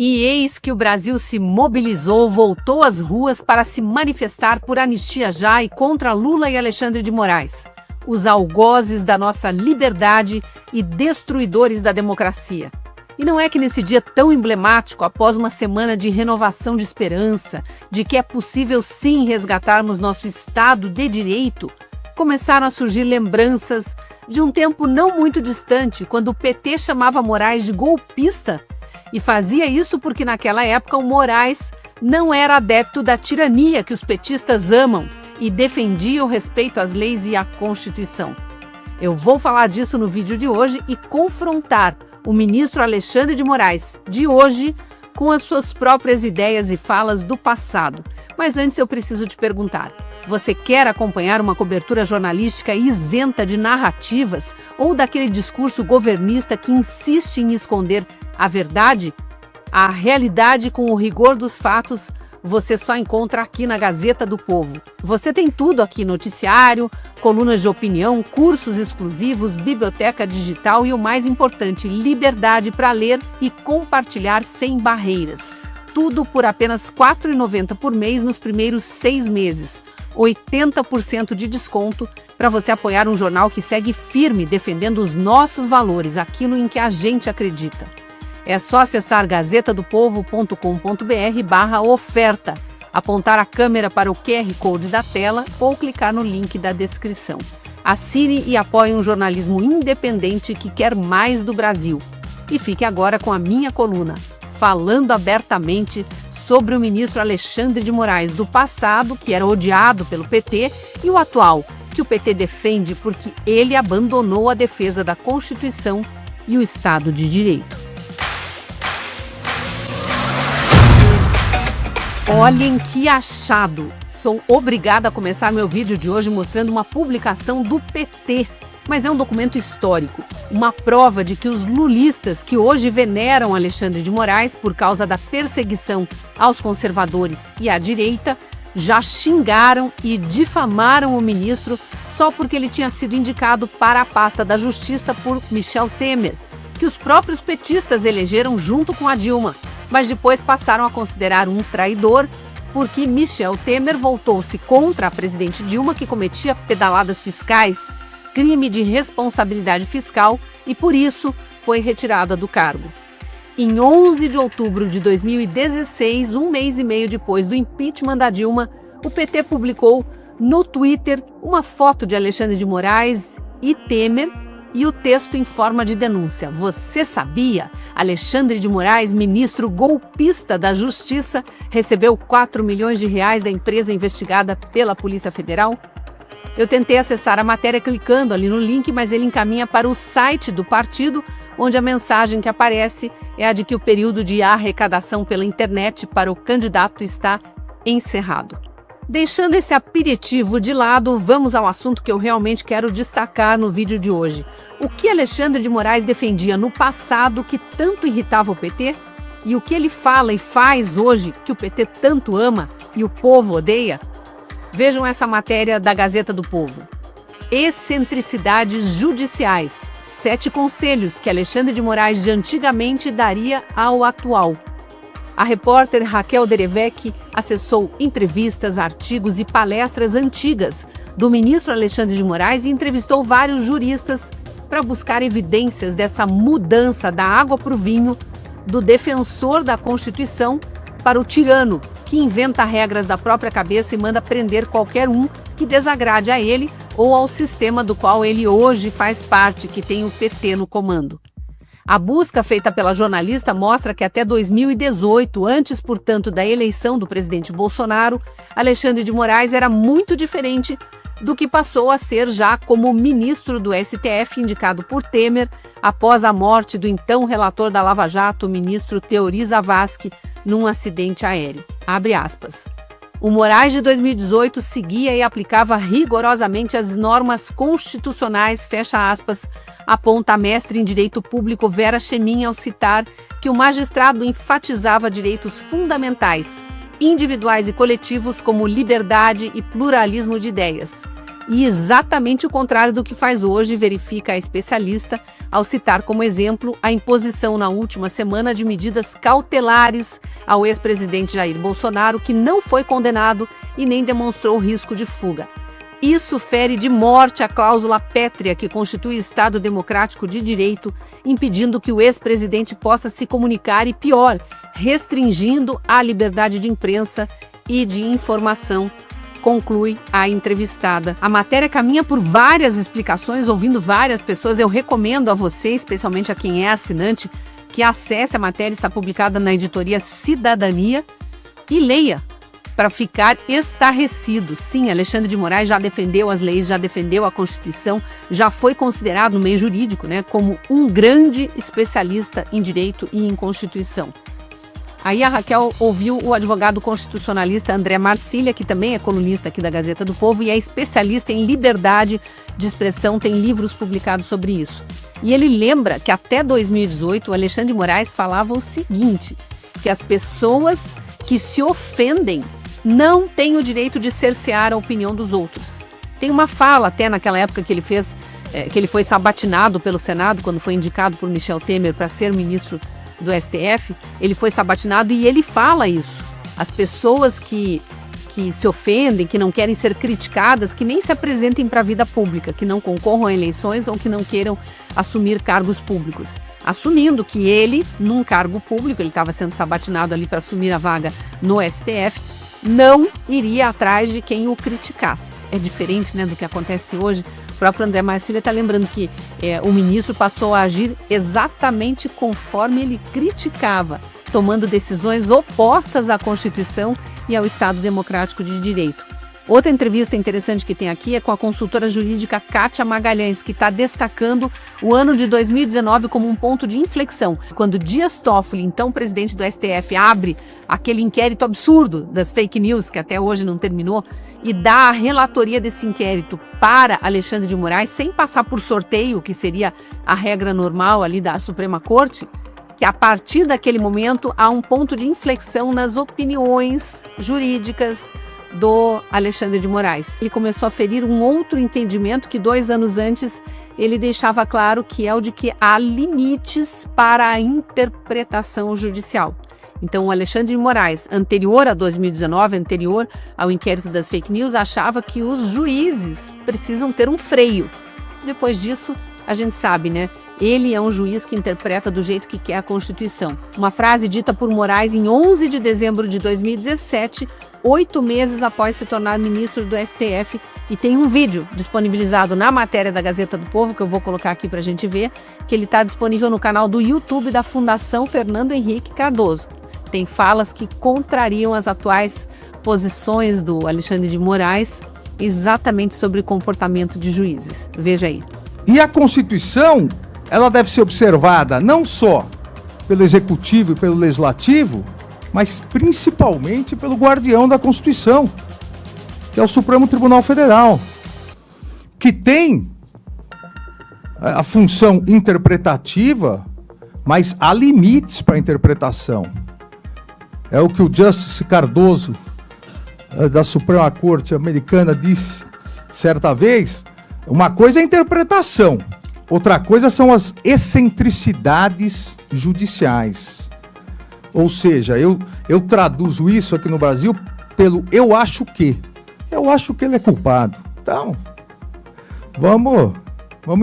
E eis que o Brasil se mobilizou, voltou às ruas para se manifestar por anistia já e contra Lula e Alexandre de Moraes, os algozes da nossa liberdade e destruidores da democracia. E não é que nesse dia tão emblemático, após uma semana de renovação de esperança, de que é possível sim resgatarmos nosso Estado de Direito, começaram a surgir lembranças de um tempo não muito distante, quando o PT chamava Moraes de golpista, e fazia isso porque naquela época o Moraes não era adepto da tirania que os petistas amam e defendia o respeito às leis e à Constituição. Eu vou falar disso no vídeo de hoje e confrontar o ministro Alexandre de Moraes de hoje com as suas próprias ideias e falas do passado. Mas antes eu preciso te perguntar: você quer acompanhar uma cobertura jornalística isenta de narrativas ou daquele discurso governista que insiste em esconder a verdade? A realidade com o rigor dos fatos você só encontra aqui na Gazeta do Povo. Você tem tudo aqui: noticiário, colunas de opinião, cursos exclusivos, biblioteca digital e o mais importante, liberdade para ler e compartilhar sem barreiras. Tudo por apenas R$ 4,90 por mês nos primeiros 6 meses. 80% de desconto para você apoiar um jornal que segue firme defendendo os nossos valores, aquilo em que a gente acredita. É só acessar gazetadopovo.com.br/oferta, apontar a câmera para o QR Code da tela ou clicar no link da descrição. Assine e apoie um jornalismo independente que quer mais do Brasil. E fique agora com a minha coluna, falando abertamente sobre o ministro Alexandre de Moraes do passado, que era odiado pelo PT, e o atual, que o PT defende porque ele abandonou a defesa da Constituição e o Estado de Direito. Olhem que achado! Sou obrigada a começar meu vídeo de hoje mostrando uma publicação do PT. Mas é um documento histórico, uma prova de que os lulistas que hoje veneram Alexandre de Moraes por causa da perseguição aos conservadores e à direita, já xingaram e difamaram o ministro só porque ele tinha sido indicado para a pasta da Justiça por Michel Temer, que os próprios petistas elegeram junto com a Dilma, mas depois passaram a considerar um traidor porque Michel Temer voltou-se contra a presidente Dilma, que cometia pedaladas fiscais, crime de responsabilidade fiscal, e por isso foi retirada do cargo. Em 11 de outubro de 2016, um mês e meio depois do impeachment da Dilma, o PT publicou no Twitter uma foto de Alexandre de Moraes e Temer e o texto em forma de denúncia. Você sabia? Alexandre de Moraes, ministro golpista da Justiça, recebeu 4 milhões de reais da empresa investigada pela Polícia Federal? Eu tentei acessar a matéria clicando ali no link, mas ele encaminha para o site do partido, onde a mensagem que aparece é a de que o período de arrecadação pela internet para o candidato está encerrado. Deixando esse aperitivo de lado, vamos ao assunto que eu realmente quero destacar no vídeo de hoje. O que Alexandre de Moraes defendia no passado que tanto irritava o PT? E o que ele fala e faz hoje que o PT tanto ama e o povo odeia? Vejam essa matéria da Gazeta do Povo. Excentricidades judiciais. 7 conselhos que Alexandre de Moraes de antigamente daria ao atual. A repórter Raquel Derevec acessou entrevistas, artigos e palestras antigas do ministro Alexandre de Moraes e entrevistou vários juristas para buscar evidências dessa mudança da água para o vinho, do defensor da Constituição para o tirano, que inventa regras da própria cabeça e manda prender qualquer um que desagrade a ele ou ao sistema do qual ele hoje faz parte, que tem o PT no comando. A busca feita pela jornalista mostra que até 2018, antes, portanto, da eleição do presidente Bolsonaro, Alexandre de Moraes era muito diferente do que passou a ser já como ministro do STF indicado por Temer após a morte do então relator da Lava Jato, o ministro Teori Zavascki, num acidente aéreo. Abre aspas. O Moraes de 2018 seguia e aplicava rigorosamente as normas constitucionais, fecha aspas, aponta a mestre em Direito Público Vera Chemin ao citar que o magistrado enfatizava direitos fundamentais, individuais e coletivos como liberdade e pluralismo de ideias. e exatamente o contrário do que faz hoje, verifica a especialista, ao citar como exemplo a imposição na última semana de medidas cautelares ao ex-presidente Jair Bolsonaro, que não foi condenado e nem demonstrou risco de fuga. Isso fere de morte a cláusula pétrea que constitui o Estado Democrático de Direito, impedindo que o ex-presidente possa se comunicar e, pior, restringindo a liberdade de imprensa e de informação, conclui a entrevistada. A matéria caminha por várias explicações, ouvindo várias pessoas. Eu recomendo a você, especialmente a quem é assinante, que acesse a matéria, está publicada na editoria Cidadania, e leia, para ficar estarrecido. Sim, Alexandre de Moraes já defendeu as leis, já defendeu a Constituição, já foi considerado no meio jurídico, como um grande especialista em direito e em Constituição. Aí a Raquel ouviu o advogado constitucionalista André Marcília, que também é colunista aqui da Gazeta do Povo e é especialista em liberdade de expressão, tem livros publicados sobre isso. E ele lembra que até 2018 o Alexandre de Moraes falava o seguinte, que as pessoas que se ofendem não têm o direito de cercear a opinião dos outros. Tem uma fala até naquela época que ele fez, que ele foi sabatinado pelo Senado, quando foi indicado por Michel Temer para ser ministro do STF, ele foi sabatinado e ele fala isso. As pessoas que se ofendem, que não querem ser criticadas, que nem se apresentem para a vida pública, que não concorram a eleições ou que não queiram assumir cargos públicos. Assumindo que ele, num cargo público, ele estava sendo sabatinado ali para assumir a vaga no STF, não iria atrás de quem o criticasse. É diferente, do que acontece hoje. O próprio André Marcília está lembrando que o ministro passou a agir exatamente conforme ele criticava, tomando decisões opostas à Constituição e ao Estado Democrático de Direito. Outra entrevista interessante que tem aqui é com a consultora jurídica Kátia Magalhães, que está destacando o ano de 2019 como um ponto de inflexão. Quando Dias Toffoli, então presidente do STF, abre aquele inquérito absurdo das fake news, que até hoje não terminou, e dá a relatoria desse inquérito para Alexandre de Moraes, sem passar por sorteio, que seria a regra normal ali da Suprema Corte, que a partir daquele momento há um ponto de inflexão nas opiniões jurídicas do Alexandre de Moraes. Ele começou a ferir um outro entendimento que 2 anos antes ele deixava claro, que é o de que há limites para a interpretação judicial. Então o Alexandre de Moraes, anterior a 2019, anterior ao inquérito das fake news, achava que os juízes precisam ter um freio. Depois disso, a gente sabe, Ele é um juiz que interpreta do jeito que quer a Constituição. Uma frase dita por Moraes em 11 de dezembro de 2017, 8 meses após se tornar ministro do STF, e tem um vídeo disponibilizado na matéria da Gazeta do Povo, que eu vou colocar aqui para a gente ver, que ele está disponível no canal do YouTube da Fundação Fernando Henrique Cardoso. Tem falas que contrariam as atuais posições do Alexandre de Moraes, exatamente sobre o comportamento de juízes. Veja aí. E a Constituição, ela deve ser observada não só pelo Executivo e pelo Legislativo, mas principalmente pelo guardião da Constituição, que é o Supremo Tribunal Federal, que tem a função interpretativa, mas há limites para a interpretação. É o que o Justice Cardoso, da Suprema Corte Americana, disse certa vez. Uma coisa é a interpretação, outra coisa são as excentricidades judiciais. Ou seja, eu traduzo isso aqui no Brasil pelo eu acho que. Eu acho que ele é culpado. Então, vamos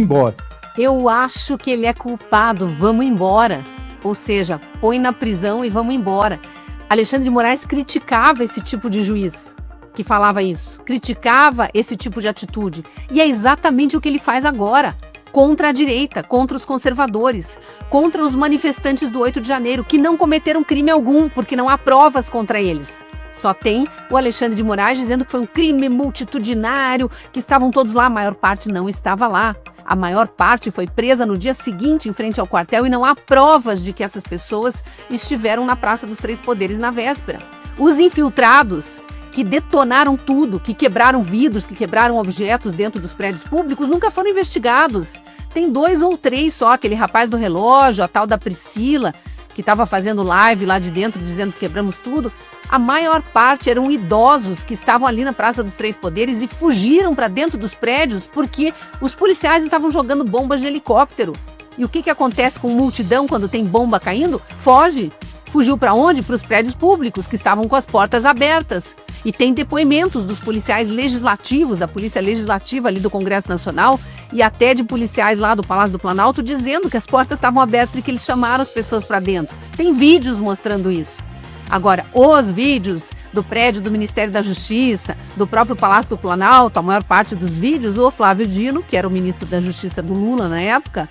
embora. Eu acho que ele é culpado, vamos embora. Ou seja, põe na prisão e vamos embora. Alexandre de Moraes criticava esse tipo de juiz que falava isso, criticava esse tipo de atitude. E é exatamente o que ele faz agora, contra a direita, contra os conservadores, contra os manifestantes do 8 de janeiro, que não cometeram crime algum, porque não há provas contra eles. Só tem o Alexandre de Moraes dizendo que foi um crime multitudinário, que estavam todos lá, a maior parte não estava lá. A maior parte foi presa no dia seguinte em frente ao quartel e não há provas de que essas pessoas estiveram na Praça dos Três Poderes na véspera. Os infiltrados, que detonaram tudo, que quebraram vidros, que quebraram objetos dentro dos prédios públicos, nunca foram investigados. Tem 2 ou 3 só, aquele rapaz do relógio, a tal da Priscila, que estava fazendo live lá de dentro dizendo que quebramos tudo. A maior parte eram idosos que estavam ali na Praça dos Três Poderes e fugiram para dentro dos prédios porque os policiais estavam jogando bombas de helicóptero. E o que acontece com multidão quando tem bomba caindo? Foge. Fugiu para onde? Para os prédios públicos, que estavam com as portas abertas. E tem depoimentos dos policiais legislativos, da Polícia Legislativa ali do Congresso Nacional e até de policiais lá do Palácio do Planalto dizendo que as portas estavam abertas e que eles chamaram as pessoas para dentro. Tem vídeos mostrando isso. Agora, os vídeos do prédio do Ministério da Justiça, do próprio Palácio do Planalto, a maior parte dos vídeos, o Flávio Dino, que era o ministro da Justiça do Lula na época,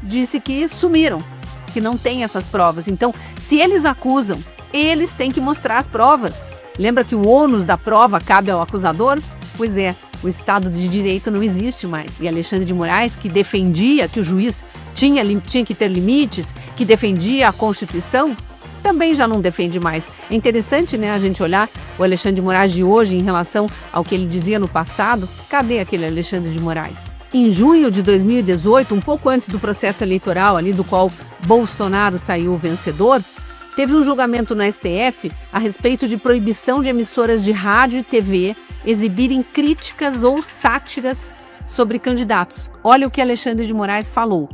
disse que sumiram, que não tem essas provas. Então, se eles acusam, eles têm que mostrar as provas. Lembra que o ônus da prova cabe ao acusador? Pois é, o Estado de Direito não existe mais. E Alexandre de Moraes, que defendia que o juiz tinha que ter limites, que defendia a Constituição, também já não defende mais. É interessante, né, a gente olhar o Alexandre de Moraes de hoje em relação ao que ele dizia no passado. Cadê aquele Alexandre de Moraes? Em junho de 2018, um pouco antes do processo eleitoral ali do qual Bolsonaro saiu vencedor, teve um julgamento no STF a respeito de proibição de emissoras de rádio e TV exibirem críticas ou sátiras sobre candidatos. Olha o que Alexandre de Moraes falou.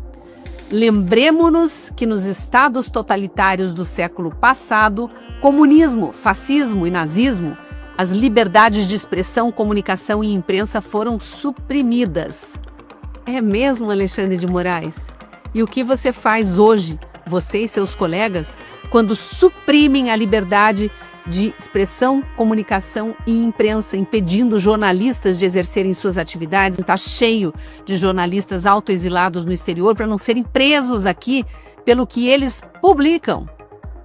Lembremo-nos que nos estados totalitários do século passado, comunismo, fascismo e nazismo, as liberdades de expressão, comunicação e imprensa foram suprimidas. É mesmo, Alexandre de Moraes? E o que você faz hoje, você e seus colegas, quando suprimem a liberdade de expressão, comunicação e imprensa, impedindo jornalistas de exercerem suas atividades? Está cheio de jornalistas autoexilados no exterior para não serem presos aqui pelo que eles publicam,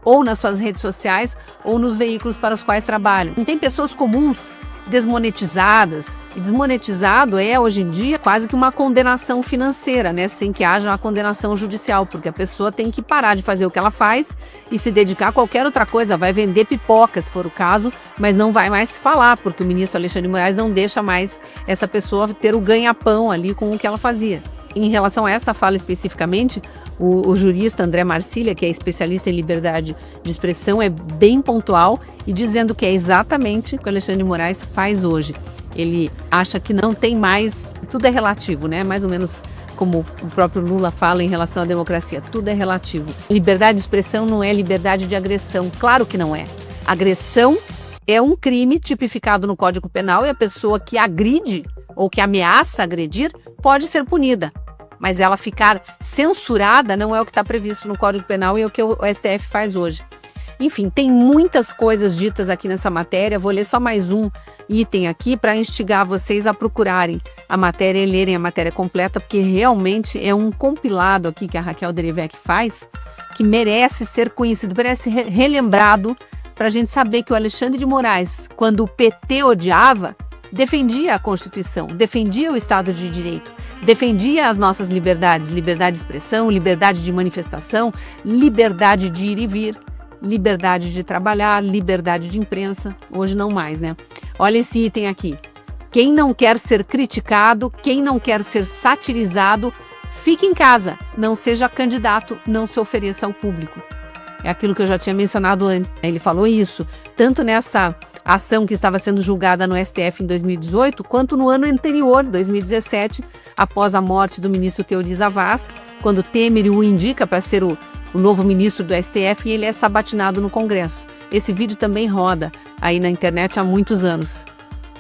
ou nas suas redes sociais, ou nos veículos para os quais trabalham. Tem pessoas comuns desmonetizadas, e desmonetizado é, hoje em dia, quase que uma condenação financeira, né? Sem que haja uma condenação judicial, porque a pessoa tem que parar de fazer o que ela faz e se dedicar a qualquer outra coisa, vai vender pipoca, se for o caso, mas não vai mais falar, porque o ministro Alexandre de Moraes não deixa mais essa pessoa ter o ganha-pão ali com o que ela fazia. Em relação a essa fala especificamente, o jurista André Marcília, que é especialista em liberdade de expressão, é bem pontual e dizendo que é exatamente o que o Alexandre de Moraes faz hoje. Ele acha que não tem mais, tudo é relativo, né? Mais ou menos como o próprio Lula fala em relação à democracia, tudo é relativo. Liberdade de expressão não é liberdade de agressão, claro que não é. Agressão é um crime tipificado no Código Penal e a pessoa que agride ou que ameaça agredir pode ser punida. Mas ela ficar censurada não é o que está previsto no Código Penal e é o que o STF faz hoje. Enfim, tem muitas coisas ditas aqui nessa matéria. Vou ler só mais um item aqui para instigar vocês a procurarem a matéria e lerem a matéria completa, porque realmente é um compilado aqui que a Raquel Derivec faz, que merece ser conhecido, merece ser relembrado, para a gente saber que o Alexandre de Moraes, quando o PT odiava, defendia a Constituição, defendia o Estado de Direito, defendia as nossas liberdades, liberdade de expressão, liberdade de manifestação, liberdade de ir e vir, liberdade de trabalhar, liberdade de imprensa. Hoje não mais, né? Olha esse item aqui. Quem não quer ser criticado, quem não quer ser satirizado, fique em casa, não seja candidato, não se ofereça ao público. É aquilo que eu já tinha mencionado antes. Ele falou isso, tanto nessa ação que estava sendo julgada no STF em 2018, quanto no ano anterior, 2017, após a morte do ministro Teori Zavascki, quando Temer o indica para ser o novo ministro do STF e ele é sabatinado no Congresso. Esse vídeo também roda aí na internet há muitos anos.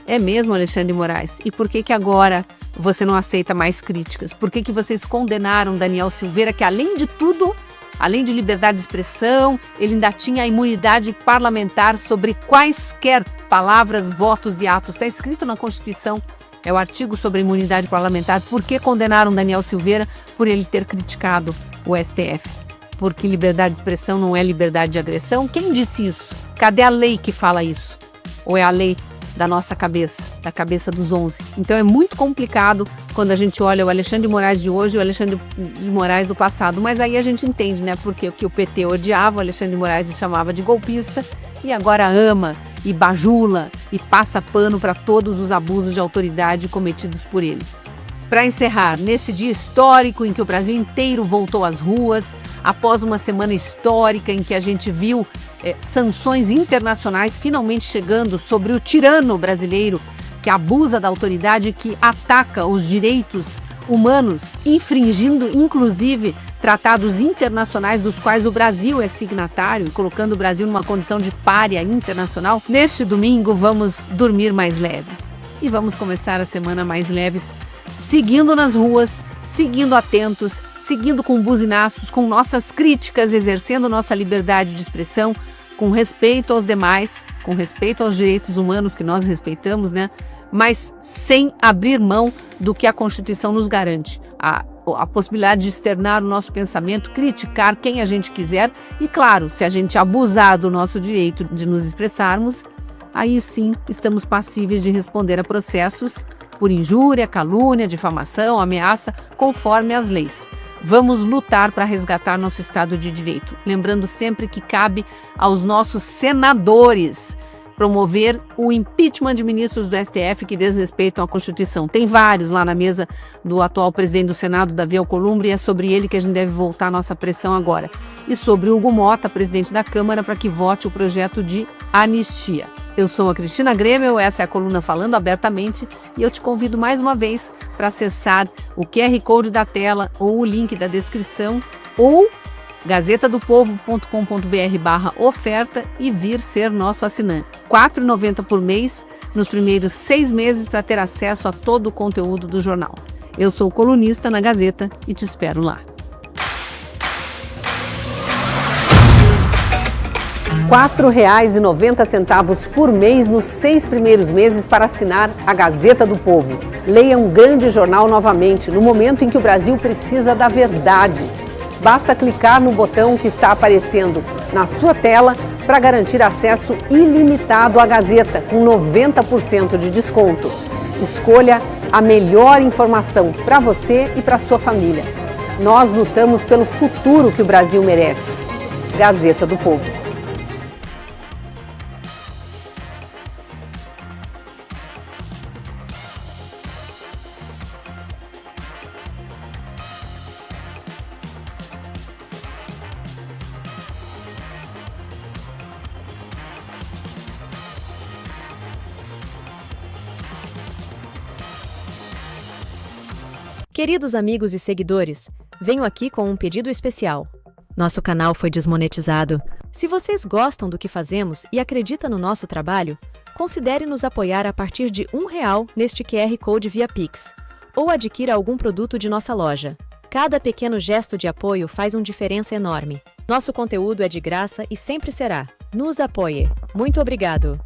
É mesmo, Alexandre de Moraes? E por que agora você não aceita mais críticas? Por que vocês condenaram Daniel Silveira, que além de tudo, além de liberdade de expressão, ele ainda tinha a imunidade parlamentar sobre quaisquer palavras, votos e atos? Está escrito na Constituição, é o artigo sobre a imunidade parlamentar. Por que condenaram Daniel Silveira? Por ele ter criticado o STF. Porque liberdade de expressão não é liberdade de agressão? Quem disse isso? Cadê a lei que fala isso? Ou é a lei da nossa cabeça, da cabeça dos 11? Então é muito complicado quando a gente olha o Alexandre de Moraes de hoje e o Alexandre de Moraes do passado. Mas aí a gente entende, né? Porque o que o PT odiava, o Alexandre de Moraes se chamava de golpista e agora ama e bajula e passa pano para todos os abusos de autoridade cometidos por ele. Para encerrar, nesse dia histórico em que o Brasil inteiro voltou às ruas, após uma semana histórica em que a gente viu sanções internacionais finalmente chegando sobre o tirano brasileiro que abusa da autoridade, que ataca os direitos humanos, infringindo inclusive tratados internacionais dos quais o Brasil é signatário e colocando o Brasil numa condição de pária internacional. Neste domingo vamos dormir mais leves e vamos começar a semana mais leves, seguindo nas ruas, seguindo atentos, seguindo com buzinaços, com nossas críticas, exercendo nossa liberdade de expressão, com respeito aos demais, com respeito aos direitos humanos que nós respeitamos, né? Mas sem abrir mão do que a Constituição nos garante. A possibilidade de externar o nosso pensamento, criticar quem a gente quiser e, claro, se a gente abusar do nosso direito de nos expressarmos, aí sim estamos passíveis de responder a processos por injúria, calúnia, difamação, ameaça, conforme as leis. Vamos lutar para resgatar nosso Estado de Direito, lembrando sempre que cabe aos nossos senadores promover o impeachment de ministros do STF que desrespeitam a Constituição. Tem vários lá na mesa do atual presidente do Senado, Davi Alcolumbre, e é sobre ele que a gente deve voltar a nossa pressão agora. E sobre Hugo Mota, presidente da Câmara, para que vote o projeto de anistia. Eu sou a Cristina Grêmio, essa é a coluna Falando Abertamente, e eu te convido mais uma vez para acessar o QR Code da tela ou o link da descrição ou gazetadopovo.com.br/oferta e vir ser nosso assinante. R$ 4,90 por mês nos primeiros 6 meses para ter acesso a todo o conteúdo do jornal. Eu sou colunista na Gazeta e te espero lá. R$ 4,90 por mês nos 6 primeiros meses para assinar a Gazeta do Povo. Leia um grande jornal novamente, no momento em que o Brasil precisa da verdade. Basta clicar no botão que está aparecendo na sua tela para garantir acesso ilimitado à Gazeta, com 90% de desconto. Escolha a melhor informação para você e para sua família. Nós lutamos pelo futuro que o Brasil merece. Gazeta do Povo. Queridos amigos e seguidores, venho aqui com um pedido especial. Nosso canal foi desmonetizado. Se vocês gostam do que fazemos e acreditam no nosso trabalho, considere nos apoiar a partir de R$1 neste QR Code via Pix, ou adquira algum produto de nossa loja. Cada pequeno gesto de apoio faz uma diferença enorme. Nosso conteúdo é de graça e sempre será. Nos apoie. Muito obrigado!